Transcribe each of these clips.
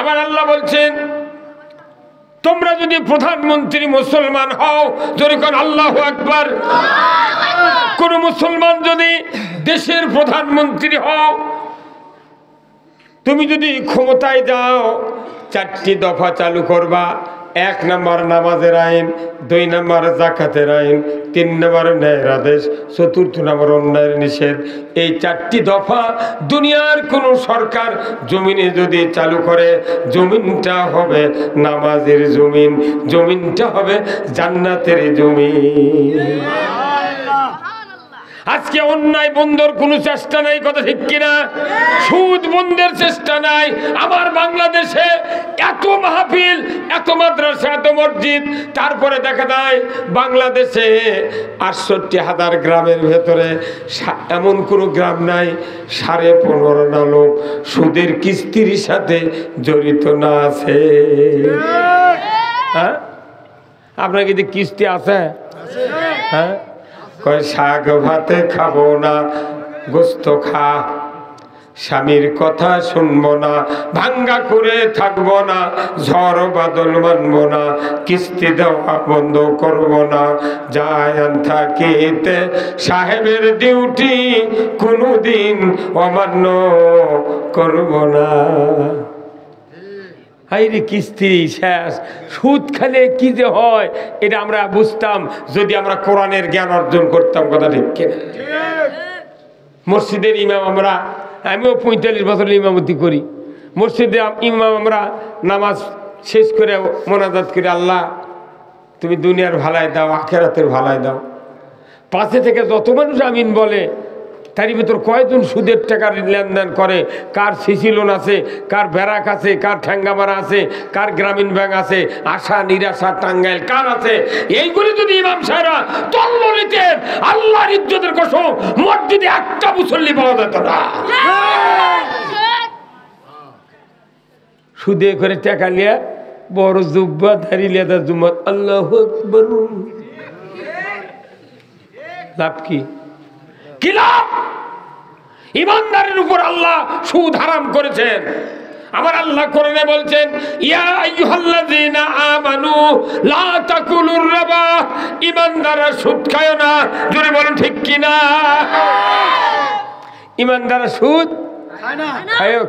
আমার আল্লাহ বলছেন তোমরা যদি প্রধানমন্ত্রী মুসলমান হও, যখন আল্লাহু আকবার, কোন মুসলমান যদি দেশের প্রধানমন্ত্রী হও, তুমি যদি ক্ষমতায় যাও, 4টি দফা চালু করবা। 1 নম্বর নামাজের আইন, 2 নম্বর যাকাতের আইন, 3 নম্বর ন্যায়ের আদেশ, 4th নম্বর অন্যায়ের নিষেধ। এই 4টি দফা দুনিয়ার কোন সরকার জমিনে যদি চালু করে, জমিনটা হবে নামাজের জমিন, জমিনটা হবে জান্নাতের জমিন। আজকে অন্যায় বন্ধের কোনো চেষ্টা নাই, কথা ঠিক কিনা? সুদ বন্ধের চেষ্টা নাই। আমার বাংলাদেশে এত মাহফিল, এত মাদ্রাসা, এত মসজিদ, তারপরে দেখা যায় বাংলাদেশে 68,000 গ্রামের ভেতরে এমন কোনো গ্রাম নাই 15.5 লোক সুদের কিস্তির সাথে জড়িত না আছে। হ্যাঁ, আপনার কি কিস্তি আছে? হ্যাঁ, কয় শাক ভাতে খাবো না, গোস্ত খা, স্বামীর কথা শুনবো না, ভাঙ্গা করে থাকবো না, ঝড় বাদল মানবো না, কিস্তি দেওয়া বন্ধ করবো না, যায়ান থাকিতে সাহেবের ডিউটি কোনোদিন অমান্য করবো না। হাইরে কিস্তি শেষ, সুদ খেলে কি যে হয় এটা আমরা বুঝতাম যদি আমরা কোরআনের জ্ঞান অর্জন করতাম, কথা ঠিক কিনা? মসজিদের ইমাম আমরা, আমিও 45 বছর ইমামতি করি, মসজিদে ইমাম আমরা নামাজ শেষ করে মোনাজাত করি, আল্লাহ তুমি দুনিয়ার ভালাই দাও, আখেরাতের ভালাই দাও। পাশে থেকে যত মানুষ আমিন বলে, তারই ভিতর কয়জন সুদের টাকার লেনদেন করে, কার সিসি লোন আছে, কার ব্যারাক আছে, কার ঠ্যাঙ্গামারা আছে, কার গ্রামীণ ব্যাংক আছে, আশা নিরাশা টাঙ্গাইল কার আছে। এইগুলি যদি ইমাম সাহেবরা তল্ল নিতেন, আল্লাহর ইজ্জতের কসম মসজিদে একটা মুসল্লি পাওয়া যেত না। সুদে করে টাকা লিয়া বড় জুব্বা ধারি লেদা জুম্মত, আল্লাহু আকবার, লাভ কি? কি লাভ? ইমানদারের উপর আল্লাহ সুদ হারাম করেছেন। আমার আল্লাহ কোরআনে বলছেন, ইয়া আইয়ুহাল্লাযীনা আমানু লা তাকুলুর রিবা, ইমানদাররা সুদ খায় না। জোরে বলেন ঠিক কি না? ইমানদাররা সুদ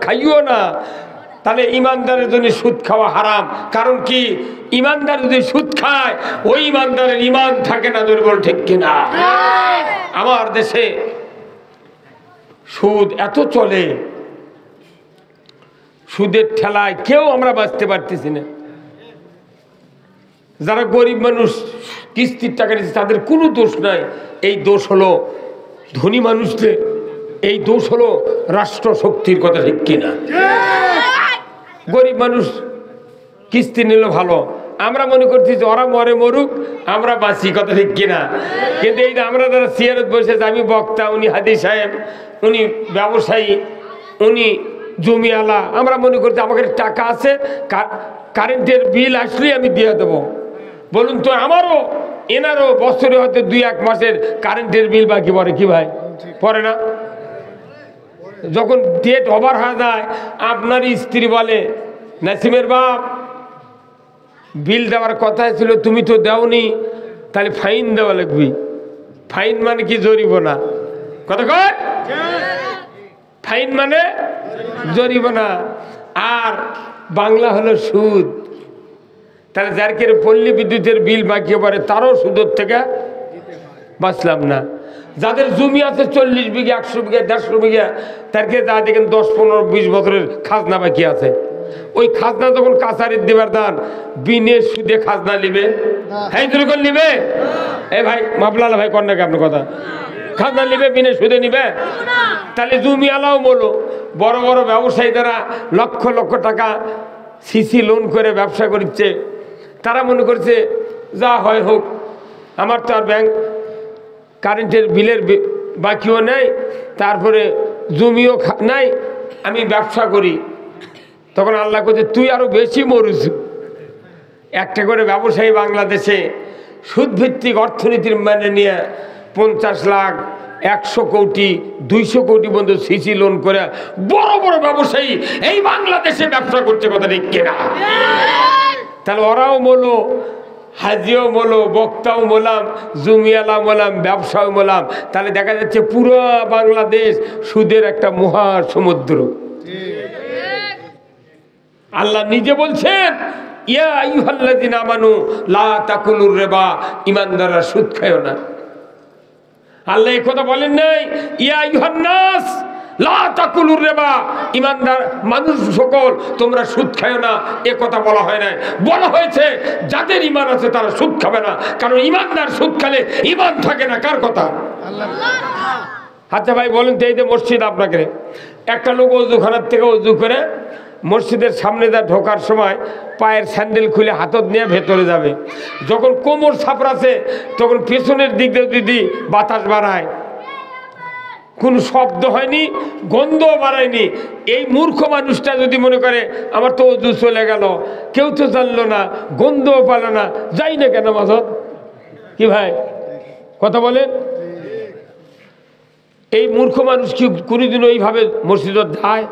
খাইও না। তাহলে ইমানদারের জন্য সুদ খাওয়া হারাম। কারণ কি? ইমানদার যদি সুদ খায়, ওই ইমানদারের ইমান থাকে না। জোরে বলেন ঠিক কি না? আমার দেশে সুদ এত চলে, সুদের ঠেলায় কেউ আমরা বাঁচতে পারতেছি না। যারা গরিব মানুষ কিস্তির টাকা নিচ্ছে তাদের কোনো দোষ নাই। এই দোষ হলো ধনী মানুষদের, এই দোষ হলো রাষ্ট্র শক্তির, কথা ঠিক কিনা? গরিব মানুষ কিস্তি নিল ভালো, আমরা মনে করছি যে ওরা মরে মরুক, আমরা বাঁচি, কথা ঠিক কিনা? কিন্তু এই আমরা যারা সিয়ারত বসেছে, আমি বক্তা, উনি হাদি সাহেব, উনি ব্যবসায়ী, উনি জমিওয়ালা, আমরা মনে করছি আমাকে টাকা আছে, কারেন্টের বিল আসলেই আমি দিয়ে দেবো। বলুন তো, আমারও এনারও বছরে হয়তো 2-1 মাসের কারেন্টের বিল বাকি পড়ে, কি ভাই? পড়ে না? যখন ডেট ওভার হয়ে যায়, আপনার স্ত্রী বলে, নাসিমের বাপ বিল দেওয়ার কথা ছিল, তুমি তো দেওনি, তাহলে ফাইন দেওয়া লাগবে। ফাইন মানে কি? জরিমানা। কথা কয়? ফাইন মানে জরিমানা। আর বাংলা হলো সুদ। তাহলে যার কে পল্লী বিদ্যুতের বিল বাকি পড়ে, তারও সুদের থেকে বাঁচলাম না। যাদের জমি আছে 40 বিঘা, 100 বিঘা, 150 বিঘা, তারকে যা দেখেন 10-15-20 বছরের খাজনা বাকি আছে। ওই খাজনা যখন কাছারির দেবার দান, বিনে সুদে খাজনা নিবে, হ্যাঁ যখন নিবে, এ ভাই মাপলালা ভাই কন্যাকে আপনার কথা, খাজনা নিবে, বিনে সুদে নিবে? তাহলে জমি আলাও বলো, বড় বড় ব্যবসায়ী যারা লক্ষ লক্ষ টাকা সিসি লোন করে ব্যবসা করছে, তারা মনে করছে যা হয় হোক, আমার তো আর ব্যাংক কারেন্টের বিলের বাকিও নেই, তারপরে জমিও নাই, আমি ব্যবসা করি। তখন আল্লাহ করছে তুই আরো বেশি মরুস। একটা করে ব্যবসায়ী বাংলাদেশে সুদভিত্তিক অর্থনীতির মানে নিয়ে 50 লাখ 100 কোটি 200 কোটি পর্যন্ত সিসি লোন করে বড় বড় ব্যবসায়ী এই বাংলাদেশে ব্যবসা করছে, কথা ঠিক কিনা? তাহলে ওরাও বলো, হাজিও বলো, বক্তাও বললাম, জমিয়ালা বললাম, ব্যবসাও বললাম, তাহলে দেখা যাচ্ছে পুরো বাংলাদেশ সুদের একটা মহা সমুদ্র। আল্লাহ নিজে বলছেন, ইয়া আইয়ুহাল্লাযিনা আমানু লা তাকুলুর রিবা, ঈমানদাররা সুদ খায়ও না। আল্লাহ এই কথা বলেন নাই ইয়া আইয়ুহান নাস লা তাকুলুর রিবা, ঈমানদার মানুষ সকল তোমরা সুদ খায়ও না, এ কথা বলা হয় নাই। বলা হয়েছে যাদের ঈমান আছে তারা সুদ খাবে না, কারণ ঈমানদার সুদ খেলে ঈমান থাকে না। কার কথা? আল্লাহ। আচ্ছা ভাই বলেন তো, এই যে মসজিদ, আপনাকে একটা লোক ওযুখানার থেকে ওযু করে মসজিদের সামনে যা ঢোকার সময় পায়ের স্যান্ডেল খুলে হাতত নিয়ে ভেতরে যাবে, যখন কোমর ছাপড়াছে তখন পেছনের দিক দিয়ে যদি বাতাস বাড়ায়, কোনো শব্দ হয়নি, গন্ধও বাড়ায়নি, এই মূর্খ মানুষটা যদি মনে করে আমার তো ওযু চলে গেল, কেউ তো জানলো না, গন্ধও পেল না, যাই না কেন মাঝত? কি ভাই কথা বলেন? এই মূর্খ মানুষ কি কোনোদিন ওইভাবে মসজিদত যায়?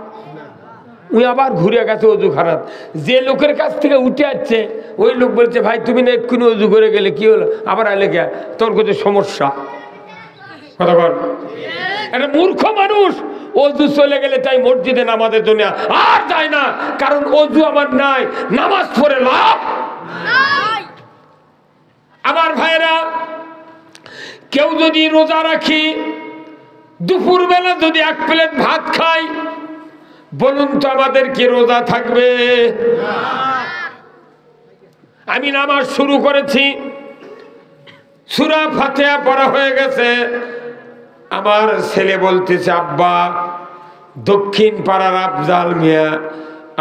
উনি আবার ঘুরে গেছে ওযু খারাপ, যে লোকের কাছ থেকে উঠে আসছে ওই লোক বলছে ভাই তুমি না এক্ষুনি ওযু করে গেলে, কি হলো আবার আলে গে, তোর কোথাও সমস্যা। কথা বল, একটা মূর্খ মানুষ ওযু চলে গেলে তাই মসজিদে নামাজের জন্য আর যায় না, কারণ ওযু আমার নাই, নামাজ পড়ে লাভ। আমার ভাইরা, কেউ যদি রোজা রাখি, দুপুরবেলা যদি 1 প্লেট ভাত খাই, বলুন তো আমাদের কি রোজা থাকবে? আমি নামাজ শুরু করেছি, সূরা ফাতিহা পড়া হয়ে গেছে, আমার ছেলে বলতেছে আব্বা দক্ষিণ পাড়ার আফজাল মিয়া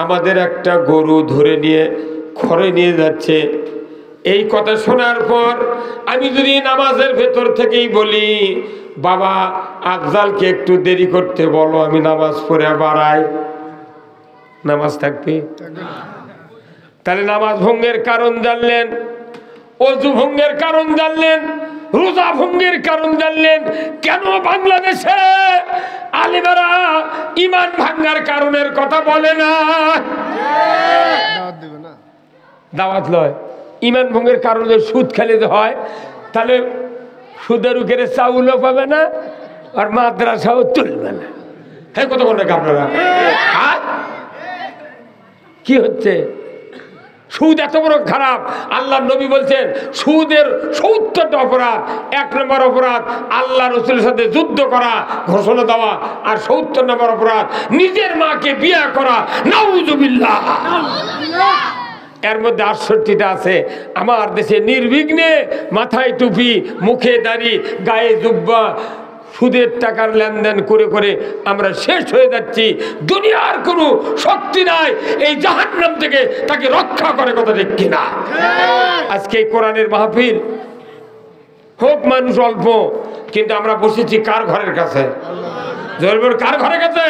আমাদের একটা গরু ধরে নিয়ে ঘরে নিয়ে যাচ্ছে। এই কথা শোনার পর আমি যদি নামাজের ভেতর থেকেই বলি বাবা আফজালকে একটু দেরি করতে বলো, আমি নামাজ পড়ে বাড়াই, নামাজ থাকবে? তাহলে নামাজ ভঙ্গের কারণ জানলেন, ওযু ভঙ্গের কারণ জানলেন, রোজা ভঙ্গের কারণ জানলেন। কেন বাংলাদেশে আলেমেরা ঈমান ভাঙার কারণের কথা বলে না? দাওয়াত লয়, ঈমান ভঙ্গের কারণে সুদ খেলে হয়, তাহলে সুদের উপরে চাউলও পাবে না আর মাদ্রাসাও চলবে না। হ্যাঁ কত বলেন আপনারা? কি হচ্ছে? সুদ এত বড় খারাপ, আল্লাহ নবী বলছেন সুদের ৭০টা অপরাধ। 1 নম্বর অপরাধ আল্লাহ রাসূলের সাথে যুদ্ধ করা, ঘোষণা দেওয়া, আর ৭০ নম্বর অপরাধ নিজের মাকে বিয়ে করা। নাউযুবিল্লাহ। এর মধ্যে ৬৮টা আছে। আমার দেশে নির্বিঘ্নে মাথায় টুপি, মুখে দাড়ি, গায়ে জুব্বা, সুদের টাকার লেনদেন করে করে আমরা শেষ হয়ে যাচ্ছি। দুনিয়ার কোনো শক্তি নাই এই জাহান্নাম থেকে তাকে রক্ষা করে, কথা ঠিক কিনা? আজকে এই কোরআনের মাহফিল হোক মানুষ অল্প, কিন্তু আমরা বসেছি কার ঘরের কাছে? কার ঘরের কাছে?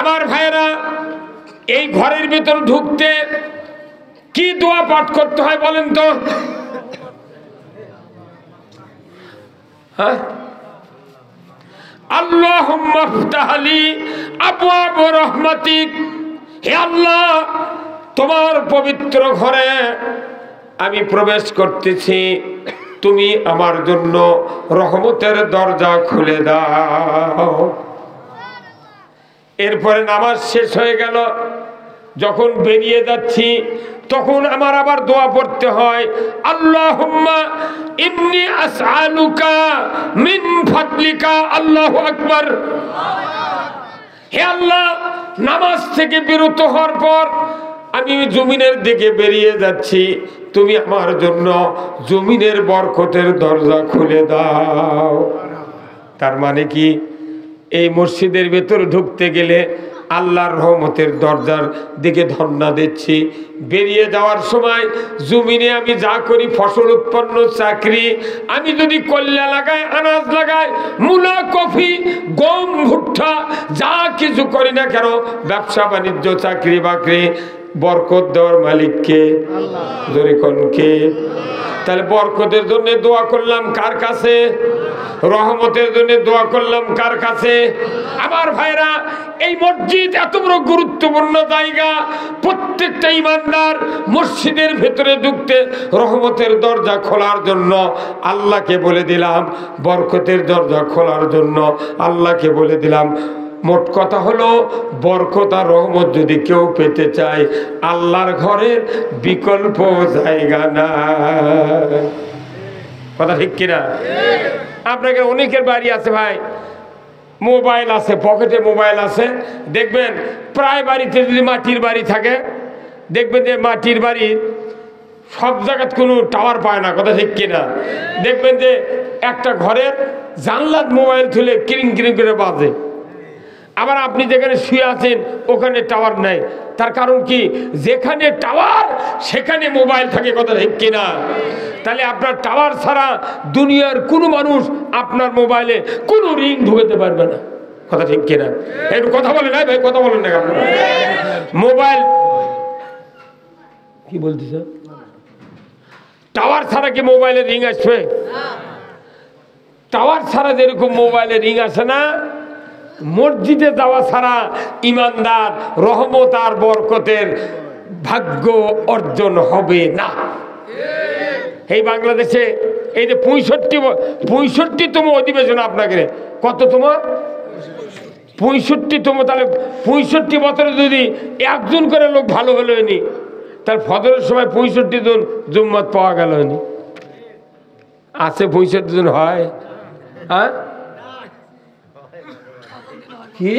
আমার ভাইয়েরা, এই ঘরের ভিতর ঢুকতে কি দোয়া পাঠ করতে হয় বলেন তো? আল্লাহুম্মা ফতাহ লি আবওয়াব রাহমাতিক, হে আল্লাহ তোমার পবিত্র ঘরে আমি প্রবেশ করতেছি, তুমি আমার জন্য রহমতের দরজা খুলে দাও। এরপরে নামাজ শেষ হয়ে গেল, যখন বেরিয়ে যাচ্ছি তখন আমার আবার দোয়া পড়তে হয়, আল্লাহুম্মা ইন্নী আসআলুকা মিন ফাদলিকা। আল্লাহু আকবার। হে আল্লাহ, নামাজ থেকে বিরত হওয়ার পর আমি জমিনের দিকে বেরিয়ে যাচ্ছি, তুমি আমার জন্য জমিনের বরকতের দরজা খুলে দাও। তার মানে কি, এই মসজিদের ভেতর ঢুকতে গেলে আল্লাহর রহমতের দরজার দিকে ধন্না দিচ্ছি। বেরিয়ে যাওয়ার সময় জমিনে আমি যা করি, ফসল উৎপন্ন, চাকরি, আমি যদি কল্যা লাগাই, আনাজ লাগাই, মূলা, কফি, গম, ভুট্টা, যা কিছু করি না কেন, ব্যবসা বাণিজ্য, চাকরি বাকরি, বরকত দেওয়ার মালিককে, জোরে কোন কে? তাহলে বরকতের জন্য দোয়া করলাম কার কাছে? রহমতের জন্য দোয়া করলাম কার কাছে? আমার ভাইরা, এই মসজিদ এত বড় গুরুত্বপূর্ণ জায়গা। প্রত্যেকটা ইমানদার মসজিদের ভেতরে ঢুকতে রহমতের দরজা খোলার জন্য আল্লাহকে বলে দিলাম, বরকতের দরজা খোলার জন্য আল্লাহকে বলে দিলাম। মোট কথা হলো, বরকত আর রহমত যদি কেউ পেতে চায়, আল্লাহর ঘরের বিকল্প জায়গা না। কথা ঠিক কিনা? আপনাকে অনেকের বাড়ি আছে ভাই, মোবাইল আছে, পকেটে মোবাইল আছে, দেখবেন প্রায় বাড়িতে যদি মাটির বাড়ি থাকে, দেখবেন যে মাটির বাড়ি সব জায়গায় কোনো টাওয়ার পায় না। কথা ঠিক কিনা? দেখবেন যে একটা ঘরের জানলার মোবাইল তুলে কিরিং কিরিং করে বাজে। আবার আপনি যেখানে শুয়ে আছেন ওখানে টাওয়ার নাই। তার কারণ কি? যেখানে টাওয়ার সেখানে মোবাইল থাকে। কথা ঠিক কিনা? তাহলে আপনার টাওয়ার ছাড়া দুনিয়ার কোনো মানুষ আপনার মোবাইলে কোনো রিং ঢুকাতে পারবে না। কথা ঠিক কিনা? একটু কথা বলেন না ভাই, কথা বলেন না। আপনার মোবাইল কি বলতেছে? টাওয়ার ছাড়া কি মোবাইলে রিং আসবে? টাওয়ার ছাড়া যেরকম মোবাইলে রিং আসে না, মসজিদে যাওয়া ছাড়া ইমানদার রহমত আর বরকতের ভাগ্য অর্জন হবে না। এই বাংলাদেশে এই যে 65তম অধিবেশন, আপনাকে কততম? 65তম। তাহলে 65 বছরে যদি একজন করে লোক ভালো হলো নি, তাহলে ফজরের সময় 65 জন জুম্মাত পাওয়া গেল নি। আছে 65 জন হয়? হ্যাঁ, কি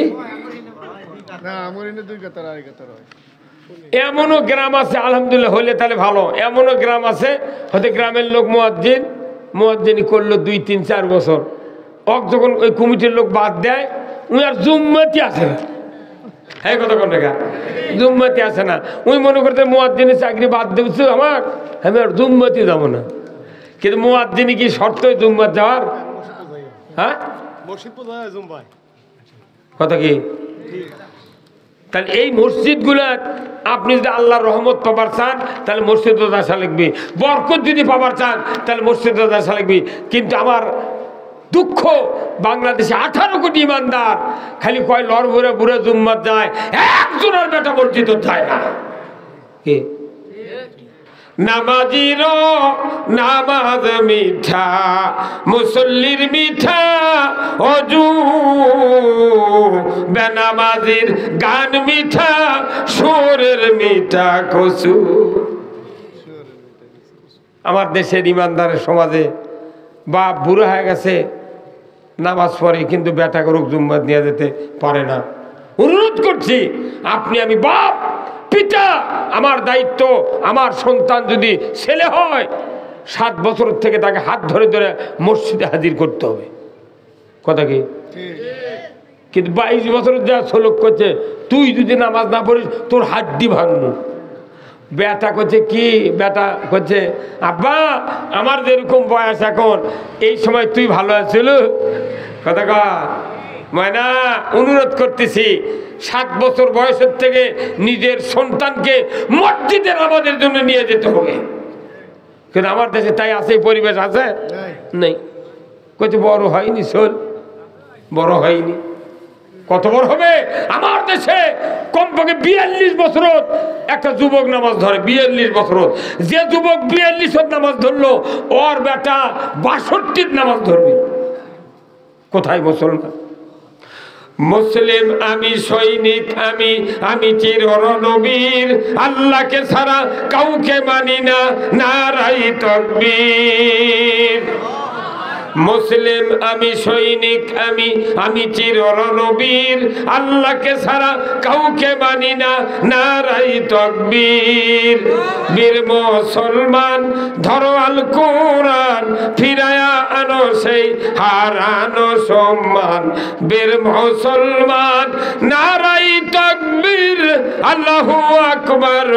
এমনও গ্রাম আছে আলহামদুলিল্লাহ, হলে তাহলে ভালো। এমনও গ্রাম আছে হয়তো গ্রামের লোক মুয়াজ্জিনি করলো 2, 3, 4 বছর, যখন ওই কমিটির লোক বাদ দেয়, উনি আর জুম্মাতি আসে না। হ্যাঁ, কথা কোন টাকা জুম্মাতি আসে না। উনি মনে করতে মুয়াজ্জিনের চাকরি বাদ দিয়েছে, আমি আর জুম্মাতি যাবো না। কিন্তু মুয়াজ্জিনি কি শর্ত জুম্মাত যাওয়ার? হ্যাঁ, কথা কি? তাহলে এই মসজিদগুলা আপনি যদি আল্লাহর রহমত পাবার চান তাহলে মসজিদে আসা লাগবে, বরকত যদি পাবার চান তাহলে মসজিদে আসা লাগবে। কিন্তু আমার দুঃখ, বাংলাদেশে 18 কোটি ইমানদার খালি কয় লড় ভরে ভরে জুম্মাত যায়, একজনের বেটা মসজিদ যায় না। কি নামাজির নামাজ মিঠা, মুসল্লির মিঠা অজু, বেনামাজির গান মিঠা, সুরের মিঠা কসু। আমার দেশের ইমানদারের সমাজে বাপ বুড়ো হয়ে গেছে, নামাজ পড়ে কিন্তু বেটা করুক জুম্মাত নিয়ে যেতে পারে না। অনুরোধ করছি, আপনি আমি বাপ পিতা, আমার দায়িত্ব, আমার সন্তান যদি ছেলে হয় 7 বছর থেকে তাকে হাত ধরে ধরে মসজিদে হাজির করতে হবে। কথা কি? কিন্তু 22 বছর যা সলক করছে, তুই যদি নামাজ না পড়িস তোর হাড্ডি ভাঙবো। বেটা করছে কি? বেটা করছে, আব্বা আমার যেরকম বয়স এখন, এই সময় তুই ভালো আছিল। কথা কা ময়না, অনুরোধ করতেছি 7 বছর বয়সের থেকে নিজের সন্তানকে মসজিদের নামাজের জন্য নিয়ে যেতে হবে। কিন্তু আমার দেশে তাই আছে, পরিবেশ আছে নেই। কত বড় হয়নি, শোল বড় হয়নি। কত বড় হবে? আমার দেশে কমপক্ষে 42 বছর একটা যুবক নামাজ ধরে। 42 বছর যে যুবক 42 নামাজ ধরলো, ওর বেটা 62 নামাজ ধরবে। কোথায় মুসলমান? মুসলিম আমি, সৈনিক আমি, আমি চির নবীর, আল্লাহকে ছাড়া কাউকে মানি না, নারাই তাকবীর। মুসলিম আমি, সৈনিক আমি, আমি চির নবীর, আল্লাহকে ছাড়া কাউকে মানি না, নারাই তাকবীর। বীর মুসলমান ধরো আল কোরআন, ফিরায়া আনো সেই হারানো সম্মান। বীর মুসলমান নারাই তাকবীর, আল্লাহু আকবার,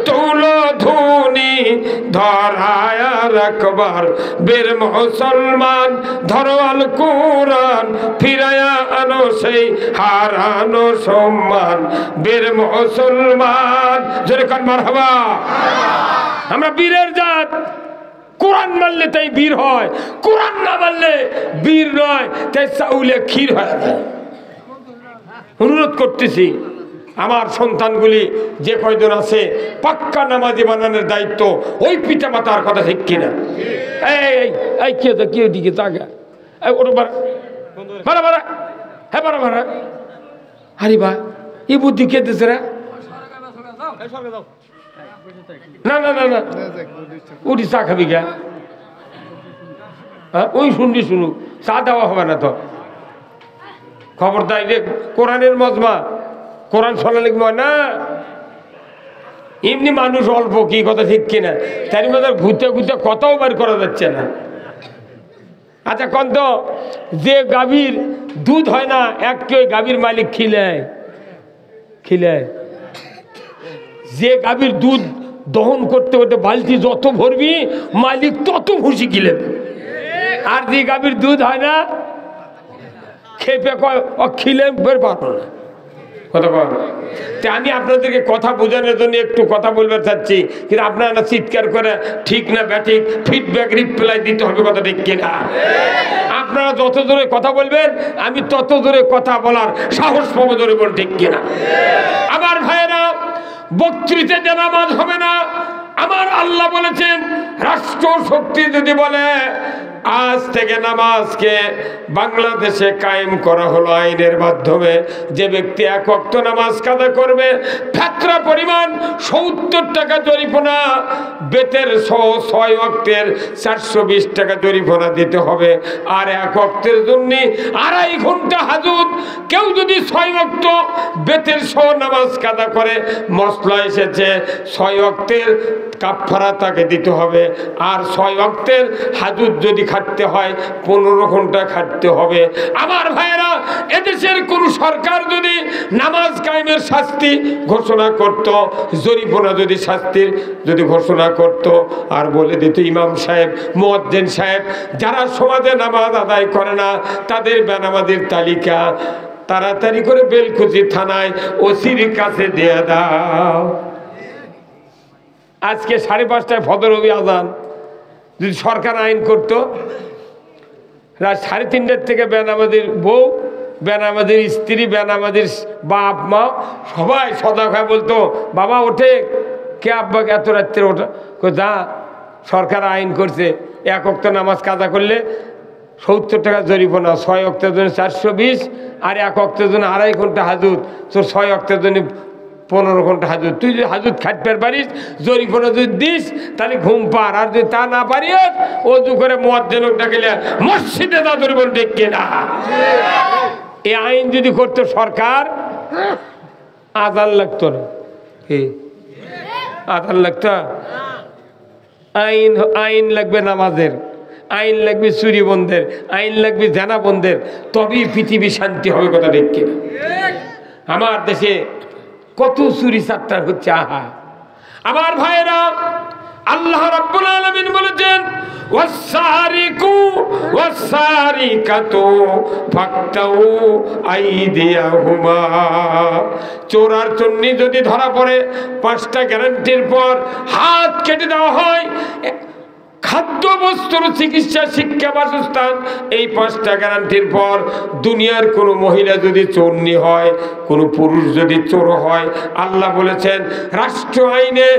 তুলো ধুনি ধরায়া রাখবার। বীর মুসলমান ধরো আল কোরআন, ফিরায়া আনো সেই হারানো সম্মান। বীর মুসলমান, জোরে কান মারহাবা। আমরা বীরের জাত, কোরআন মানলে তাই বীর হয়, কোরআন না মানলে বীর নয়, তাই চাউলে ক্ষীর হয়ে যায়। অনুরোধ করতেছি আমার সন্তানগুলি যে কয়জন আছে পাক্কা নামাজি বানানোর দায়িত্ব ওই পিতা মাতার, কথা ঠিক কিনা? এই কে তো কে দিকে তাকা ওটা বাড়া বাড়া, হ্যাঁ বাড়া বাড়া, আরে বা এই বুদ্ধি কে দিচ্ছে রে? না না না না উঠি চা খাবি গা, ওই শুনবি শুনুক, চা দেওয়া হবে না তো। খবরদার রে, কোরআনের মজমা, কোরআন শোনা লিখব না। এমনি মানুষ অল্প, কি কথা ঠিক কিনা? তার মধ্যে ঘুরতে ঘুরতে কথাও বার করা যাচ্ছে না। আচ্ছা কন তো, যে গাভীর দুধ হয় না এক কেউ গাভীর মালিক খিলায়, যে গাভীর দুধ দহন করতে করতে বালতি যত ভরবি মালিক তত ভুসি কিলে। আর যে গাভীর দুধ হয় না খেপে কয় ও খিলে বের পারবো না। কথা কন, আমি আপনাদেরকে কথা বোঝানোর জন্য একটু কথা বলতে চাচ্ছি, কিন্তু আপনারা চিৎকার করে ঠিক না ব্যাঠিক ফিডব্যাক রিপ্লাই দিতে হবে, কথা ঠিক কিনা? আপনারা যত জোরে কথা বলবেন আমি তত জোরে কথা বলার সাহস পাবো, জোরে বল ঠিক কিনা? আমার ভাইয়েরা, বক্তৃতাতে নামাজ হবে না। আমার আল্লাহ বলেছেন রাষ্ট্র শক্তি যদি বলে আজ থেকে নামাজকে বাংলাদেশে কায়েম করা হলো আইনের মাধ্যমে, যে ব্যক্তি এক ওয়াক্ত নামাজ কাজা করবে ফেতরা পরিমাণ ৭০ টাকা জরিমানা, বেতের ৬ ওয়াক্তের ৪২০ টাকা জরিমানা দিতে হবে। আর এক ওয়াক্তের জন্য ২.৫ ঘন্টা হাজত। কেউ যদি ৬ ওয়াক্ত বেতের সহ নামাজ কাজা করে, মসলা এসেছে ৬ ওয়াক্তের কাফারা তাকে দিতে হবে। আর ৬ ওয়াক্তের হাজত যদি খাটতে হয় ১৫ ঘন্টা খাটতে হবে। আমার ভাইয়েরা, এদেশের কোন সরকার যদি নামাজ কায়েমের শাস্তি ঘোষণা করত, জরিমানা যদি শাস্তির যদি ঘোষণা করত, আর বলে দিত ইমাম সাহেব, মুয়াজ্জিন সাহেব, যারা সমাজে নামাজ আদায় করে না তাদের বেনামাজির তালিকা তাড়াতাড়ি করে বেলকুচি থানায় ওসির কাছে দিয়ে দাও। আজকে 5:30টায় ফজর হবে আজান, যদি সরকার আইন করতো রাত 3:30টার থেকে বেনামাজির বউ, বেনামাজির স্ত্রী, বেনামাজির বাপ মা সবাই সজাগ হয়ে বলতো বাবা ওঠে, কে আব্বাকে এত রাত্রে ওঠা? যা, সরকার আইন করছে এক ওয়াক্ত নামাজ কাজা করলে ৭০ টাকা জরিমানা, ৬ ওয়াক্তের জন্য ৪২০, আর এক ওয়াক্তের জন্য ২.৫ ঘন্টা হাজত। তোর ৬ ওয়াক্তের জন্য ১৫ ঘন্টা হাজত। তুই যদি হাজত খাটতে পারিস, জরিমানা যদি দিস, তাহলে ঘুম পার। আর যদি তা না পারিস, অজু করে মুয়াজ্জিনকে ডাকিলে মসজিদে যা জরিমানা দেখে না। এই আইন যদি করতো সরকার, আজান লাগতো না। আজান লাগতো? আইন লাগবে নামাজের, আইন লাগবে চুরি বন্ধের, আইন লাগবে জানা বন্ধের, তবেই পৃথিবী শান্তি হবে, কথা ঠিক কিনা? আমার দেশে কত চুরি চাট্টার হচ্ছে, আহা! আমার ভাইয়েরা, আল্লাহ রাব্বুল আলামিন বলেছেন ওয়াসসারিকু ওয়াসসারিকাতু ফাকতাউ আইদিয়াহুমা। চোর আর চোরনি যদি ধরা পড়ে 5টা গ্যারান্টির পর হাত কেটে দেওয়া হয়। খাদ্য, বস্ত্র, চিকিৎসা, শিক্ষা, বাসস্থান, এই 5টা গ্যারান্টির পর দুনিয়ার কোনো মহিলা যদি চোরনি হয়, কোনো পুরুষ যদি চোর হয়, আল্লাহ বলেছেন রাষ্ট্র আইনে,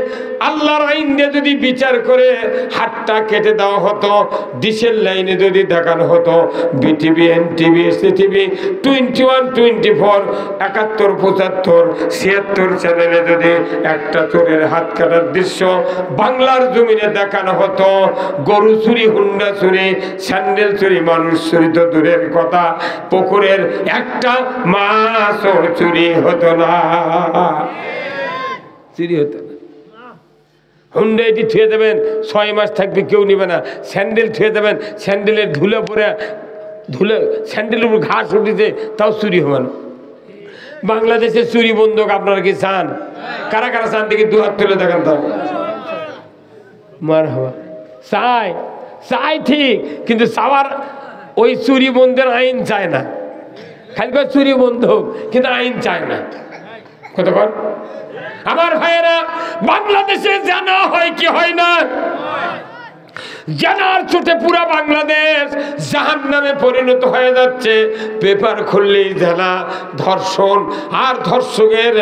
আল্লাহর আইন দিয়ে যদি বিচার করে হাতটা কেটে দেওয়া হতো, ডিসেল লাইনে যদি দেখানো হতো, বিটিভি, এনটিভি, সিটিভি, 21, 24, 71, 75, 76 চ্যানেলে যদি একটা চোরের হাত কাটার দৃশ্য বাংলার জমিনে দেখানো হতো, গরু চুরি, হুন্ডা চুরি, স্যান্ডেল চুরি, মানুষ চুরি তো দূরের কথা, পুকুরের একটা মাছও চুরি হতো না, চুরি হতো না। হুন্ডা এটি থুয়ে দেবেন, 6 মাস থাকবে, কেউ নেবে না। স্যান্ডেল থুয়ে দেবেন, স্যান্ডেলের ধুলে পরে, ধুলে স্যান্ডেলের উপর ঘাস উঠেছে, তাও চুরি হবে না। বাংলাদেশের চুরি বন্ধক আপনারা কি চান? কারা কারা চান দেখি 2 হাত তুলে দেখান তো। মার হওয়া চাই, চাই ঠিক, কিন্তু চাওয়ার ওই চুরি বন্ধের আইন চায় না। খালি চুরি বন্ধক, কিন্তু আইন চায় না। কতক্ষণ? আমার ভাইয়েরা, বাংলাদেশে জানা হয় কি হয় না? জানার চোটে পুরা বাংলাদেশ জাহান্নামে পরিণত হয়ে যাচ্ছে। পেপার খুললেই জানা, ধর্ষণ, আর ধর্ষকের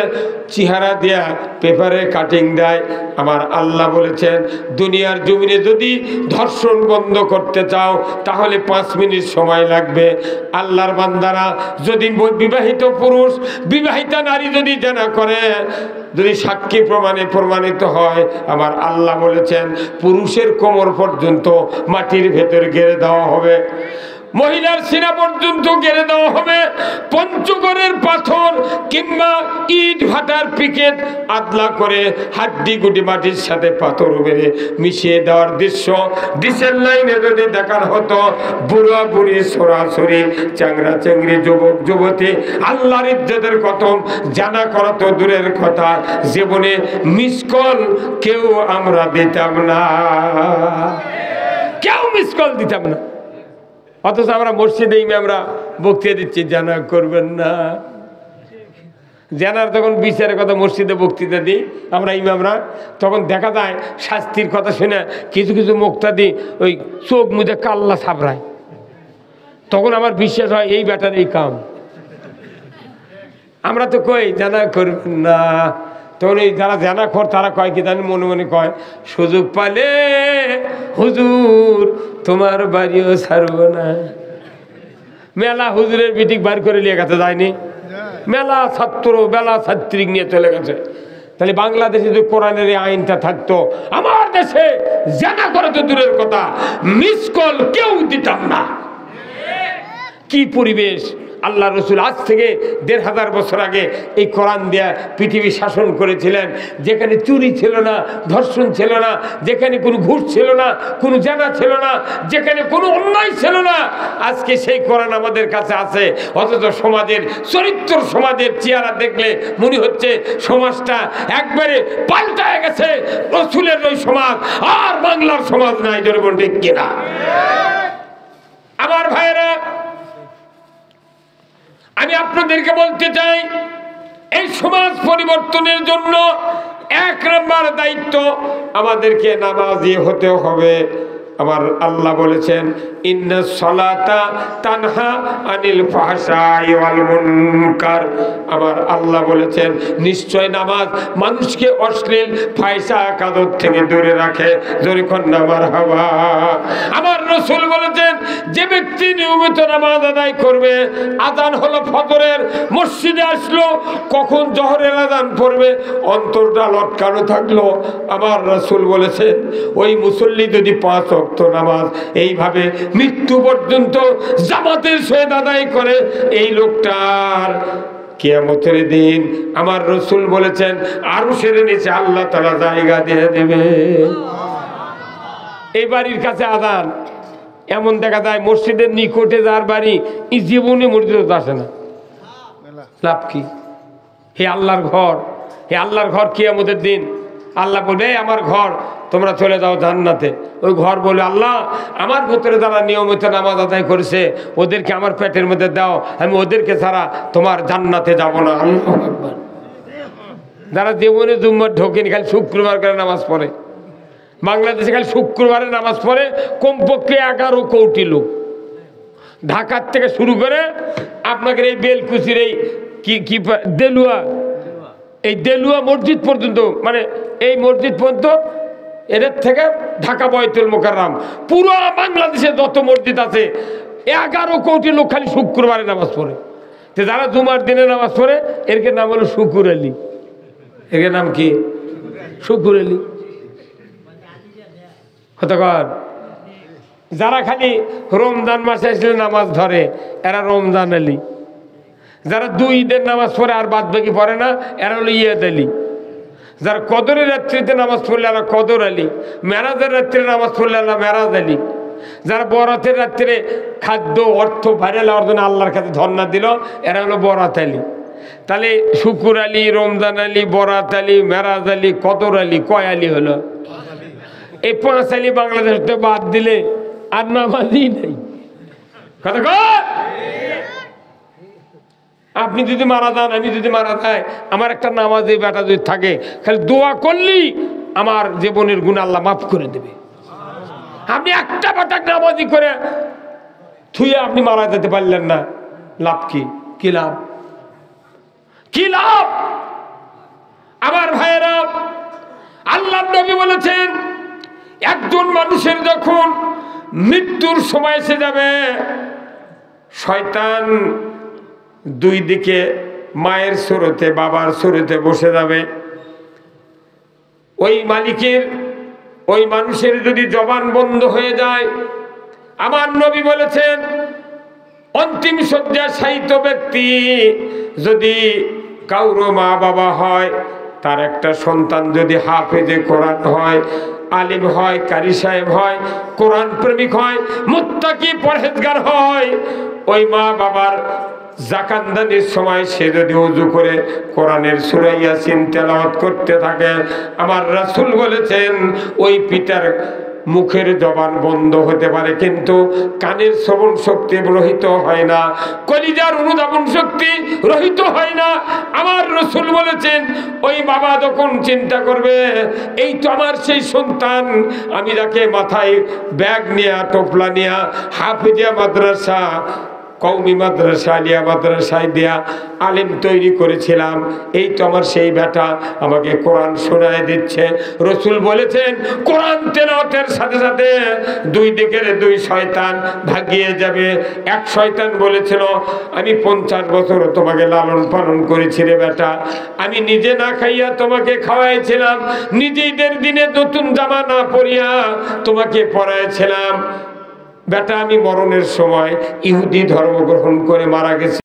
চেহারা দিয়া পেপারে কাটিং দেয়। আমার আল্লাহ বলেছেন দুনিয়ার জমিনে যদি ধর্ষণ বন্ধ করতে চাও তাহলে 5 মিনিট সময় লাগবে। আল্লাহর বান্দারা, যদি বিবাহিত পুরুষ বিবাহিতা নারী যদি জানা করে, যদি সাক্ষী প্রমাণে প্রমাণিত হয়, আমার আল্লাহ বলেছেন পুরুষের কোমর পর্যন্ত মাটির ভেতর গেড়ে দেওয়া হবে, মহিলার সিনা পর্যন্ত গেড়ে দেওয়া হবে। পঞ্চগড়ের পাথর কিংবা ইট ভাটার পিকেট আদলা করে হাড্ডি গুটি মাটির সাথে পাথর মেরে মিশিয়ে দেওয়ার দৃশ্য ডিসেল লাইনে যদি দেখার হতো, বুড়া বুড়ি সরাসরি চ্যাংরা চ্যাংরি যুবক যুবতী আল্লাহর ইজ্জতের কসম জানা করা তো দূরের কথা, জীবনে মিস কল কেউ আমরা দিতাম না, কেউ মিস কল দিতাম না। অথচ আমরা মসজিদে ইমামরা বক্তৃতা দিচ্ছি জানা করবেন না। জানার তখন বিচারের কথা মসজিদে বক্তৃতা দিই আমরা ইমামরা, তখন দেখা যায় শাস্তির কথা শুনে কিছু কিছু মুক্তাদি ওই চোখ মুজে কাল্লা সাবরায়। তখন আমার বিশ্বাস হয় এই ব্যাটার এই কাম। আমরা তো কই জানা করবেন না, তখন এই যারা জানা খর তারা কয় কি জানি, মনে মনে কয় সুযোগ পালে হুজুর তোমার বাড়িও ছাড়ব না। মেলা হুজুরের মিটিং বার করে নিয়ে গেছে, যায়নি? মেলা ছাত্র মেলা ছাত্রী নিয়ে চলে গেছে। তাহলে বাংলাদেশে যদি কোরআনের এই আইনটা থাকতো, আমার দেশে জানা করে তো দূরের কথা, মিস কল কেউ দিতাম না। কি পরিবেশ! আল্লাহ রসুল আজ থেকে 1500 বছর আগে এই কোরআন দেয়া পৃথিবী শাসন করেছিলেন, যেখানে চুরি ছিল না, ধর্ষণ ছিল না, যেখানে কোনো ঘুষ ছিল না, কোনো জানা ছিল না, যেখানে কোনো অন্যায় ছিল না। আজকে সেই কোরআন আমাদের কাছে আছে, অথচ সমাজের চরিত্র, সমাজের চেহারা দেখলে মনে হচ্ছে সমাজটা একবারে পাল্টায় গেছে। রসুলের ওই সমাজ আর বাংলার সমাজ নাই, জনগণ ঠিক কিনা? আমার ভাইয়েরা, আমি আপনাদেরকে বলতে চাই, এই সমাজ পরিবর্তনের জন্য 1 নম্বর দায়িত্ব আমাদেরকে নামাজি হতে হবে। আমার আল্লাহ বলেছেন ইন্নাস সালাতা তানহা আনিল ফাহশাই ওয়াল মুনকার। আমার আল্লাহ বলেছেন নিশ্চয় নামাজ মানুষকে অশ্লীল ফাহিশা কাজত থেকে দূরে রাখে। জোরে কন্যা মারহাবা। আমার রাসূল বলেছেন যে ব্যক্তি নিয়মিত নামাজ আদায় করবে, আযান হলো ফজরের, মসজিদে আসলো, কখন জোহরের আযান পড়বে অন্তরটা লটকানো থাকলো, আমার রাসূল বলেছেন ওই মুসল্লি যদি 5 ওয়াক্ত নামাজ এইভাবে মৃত্যু পর্যন্ত জামাতের সহিত আদায় করে, এই লোকটার কিয়ামতের দিন আমার রাসূল বলেছেন আরশের নিচে আল্লাহ তাআলা জায়গা দিয়ে দেবে। এই বাড়ির কাছে আযান, এমন দেখা যায় মসজিদের নিকটে যার বাড়ি এই জীবনে মসজিদে আসে না, লাভ কি? হে আল্লাহর ঘর, হে আল্লাহর ঘর কিয়ামতের দিন আল্লাহ বলে আমার ঘর, তোমরা চলে যাও জান্নাতে। ওই ঘর বলে আল্লাহ আমার ভেতরে যারা নিয়মিত নামাজ আদায় করেছে ওদেরকে আমার পেটের মধ্যে দাও, আমি ওদেরকে ছাড়া তোমার জান্নাতে যাব না। আল্লাহু আকবার। যারা জীবনে জুম্মার ঢোকেনি, খালি শুক্রবার করে নামাজ পড়ে, বাংলাদেশে খালি শুক্রবারে নামাজ পড়ে কমপক্ষে 11 কোটি লোক। ঢাকার থেকে শুরু করে আপনাদের এই বেলকুচির এই কি দেলুয়া, এই দেলুয়া মসজিদ পর্যন্ত, মানে এই মসজিদ পর্যন্ত, এদের থেকে ঢাকা বয়তুল মোকাররম, পুরো বাংলাদেশে যত মসজিদ আছে 11 কোটি লোক খালি শুক্রবারে নামাজ পড়ে। তো যারা জুমার দিনে নামাজ পড়ে এর নাম হলো শুকুর আলী। এর নাম কি? শুকুর আলী। কতক্ষণ? যারা খালি রমজান মাসে আসলে নামাজ ধরে এরা রমজান আলী। যারা 2 ঈদের নামাজ পড়ে আর বাদ বাকি পড়ে না এরা হলো ইয়াদ আলী। যারা কদরের রাত্রিতে নামাজ পড়লে এরা কদর আলী, মেরাজের রাত্রে নামাজ পড়লে এরা মেরাজ আলী। যারা বরাতের রাত্রে খাদ্য অর্থ ভাইরাল হওয়ার জন্য আল্লাহর কাছে ধর্ণা দিল এরা হলো বরাত আলী। তাহলে শুকুর আলী, রমজান আলী, বরাত আলী, মেরাজ আলী, কদর আলী, কয় আলী হলো? এই 5 আলী বাংলাদেশে বাদ দিলে আর নামাজই নেই। কথা কর। আপনি যদি মারা যান, আমি যদি মারা যাই, আমার একটা নামাজে বেটা যদি থাকে, খালি দোয়া করলেই আমার জীবনের গুনাহ আল্লাহ মাফ করে দেবে। আপনি একটা বাটাক নামাজি করে থুয়ে আপনি মারা যেতে পারলেন না, লাভ কি? কি লাভ? কি লাভ? আমার ভাইয়েরা, আল্লাহ নবী বলেছেন একজন মানুষের যখন মৃত্যুর সময় এসে যাবে, শয়তান দুই দিকে মায়ের সুরতে বাবার সুরতে বসে যাবে। ওই মালিকের ওই মানুষের যদি জবান বন্ধ হয়ে যায়, আমার নবী বলেছেন অন্তিম শয্যায় শায়িত ব্যক্তি যদি কাউরো মা বাবা হয়, তার একটা সন্তান যদি হাফেজে কোরআন হয়, আলিম হয়, কারি সাহেব হয়, কোরআন প্রেমিক হয়, মুত্তাকি পরহেজগার হয়, ওই মা বাবার যাকাত দানের সময় সে যদি ওযু করে কোরআনের সূরা ইয়াসিন তেলাওয়াত করতে থাকে, আমার রাসূল বলেছেন ওই পিতার মুখের জবান বন্ধ হতে পারে কিন্তু কানের শ্রবণ শক্তি রহিত হয় না, কলিজার অনুধাবন শক্তি রহিত হয় না। আমার রাসূল বলেছেন ওই বাবা যখন চিন্তা করবে এই তো আমার সেই সন্তান, আমি যাকে মাথায় ব্যাগ নিয়ে টোপলা নিয়ে হাফিজিয়া মাদ্রাসা, কওমি মাদ্রাসা, আলিয়া মাদ্রাসায় দেয়া আলেম তৈরি করেছিলাম, এই তো আমার সেই বেটা আমাকে কোরআন শোনায় দিচ্ছে। রাসূল বলেছেন কোরআন তেলাওয়াতের সাথে সাথে দুই দিকের দুই শয়তান ভাগিয়ে যাবে। এক শয়তান বলেছিল আমি 50 বছর তোমাকে লালন পালন করেছি রে বেটা, আমি নিজে না খাইয়া তোমাকে খাওয়াইছিলাম, নিজেদের দিনে নতুন জামা না পরিয়া তোমাকে পরাইছিলাম, বেটা আমি মরণের সময় ইহুদি ধর্ম গ্রহণ করে মারা গেছি।